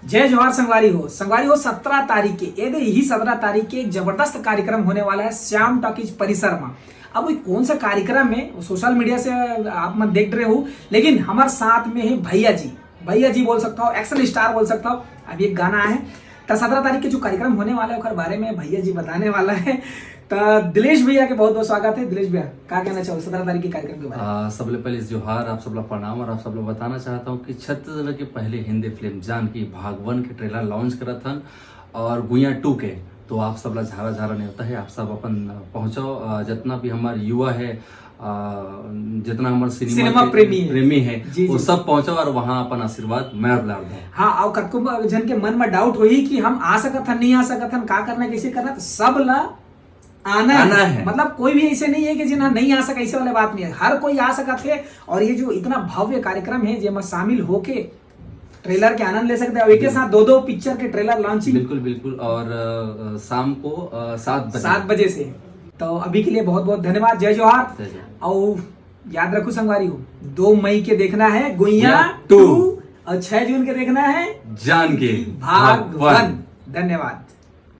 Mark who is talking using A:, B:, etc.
A: जय जवाहर संगवारी हो 17 तारीख के यही 17 तारीख के एक जबरदस्त कार्यक्रम होने वाला है श्याम टॉकीज परिसर में। अब वो कौन सा कार्यक्रम है सोशल मीडिया से आप मत देख रहे हो, लेकिन हमारे साथ में है भैया जी बोल सकता हूँ, एक्शन स्टार बोल सकता हूँ। अब एक गाना है तो 17 तारीख के जो कार्यक्रम होने वाला है उसके बारे में भैया जी बताने वाला है। तो दिलेश भैया के बहुत बहुत स्वागत है। दिलेश भैया क्या कहना चाहो 17 तारीख के कार्यक्रम के बारे में?
B: सबले पहले जोहार, आप सब लोग प्रणाम। और आप सब लोग बताना चाहता हूँ कि छत्तीसगढ़ के पहले हिंदी फिल्म जानकी भाग 1 के ट्रेलर लॉन्च करा था और गुइया 2 के, तो आप सब लोग झारा झारा नहीं होता है, आप सब अपन पहुंचो। जितना भी हमारे युवा है, जितना हमारे सिनेमा प्रेमी है वो सब पहुंचो और वहाँ अपन आशीर्वाद मैं दो।
A: हाँ, और कतको जन के मन में डाउट हुई कि हम आ सकत हन नहीं आ सकत हन, का करना कैसे करना, तो सब ला आना है। मतलब कोई भी ऐसे नहीं है कि जिन्हें नहीं आ सका, ऐसे वाले बात नहीं है, हर कोई आ सकत है। और ये जो इतना भव्य कार्यक्रम है जिसमें शामिल होके ट्रेलर के आनंद ले सकते हैं। एक साथ दो पिक्चर के ट्रेलर लॉन्चिंग
B: बिल्कुल और शाम को 7
A: बजे से। तो अभी के लिए बहुत बहुत धन्यवाद। जय जवाहर। और याद रखो संगवारी हो, 2 मई के देखना है गुइया 2 और 6 जून के देखना है
B: जानकी
A: भाग 1। धन्यवाद।